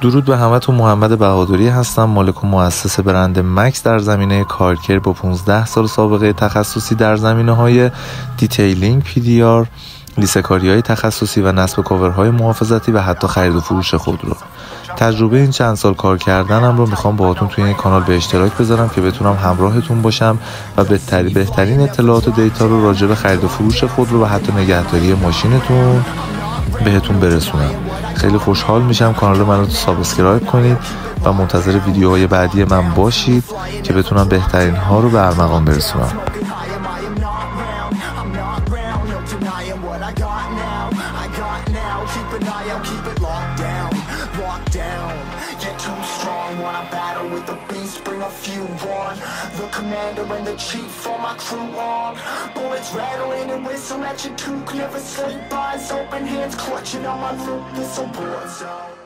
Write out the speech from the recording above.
درود به همتون. محمد بهادری هستم، مالک و مؤسس برند مکس در زمینه کارکر با 15 سال سابقه تخصصی در زمینه‌های دیتیلینگ، PDR، لیسه‌کاری‌های تخصصی و نصب کاورهای محافظتی و حتی خرید و فروش خودرو. تجربه این چند سال کار کردنم رو میخوام باهاتون توی این کانال به اشتراک بذارم که بتونم همراهتون باشم و بهترین اطلاعات و دیتا رو راجع به خرید و فروش خودرو و حتی نگهداری ماشینتون بهتون برسونم. خیلی خوشحال میشم کانال منو سابسکرایب کنید و منتظر ویدیوهای بعدی من باشید که بتونم بهترین ها رو به ارمغان برسونم. The commander and the chief for my crew on. Bullets rattling and whistle at your toque. Never sleep, eyes open, hands clutching on my loop. This a war zone.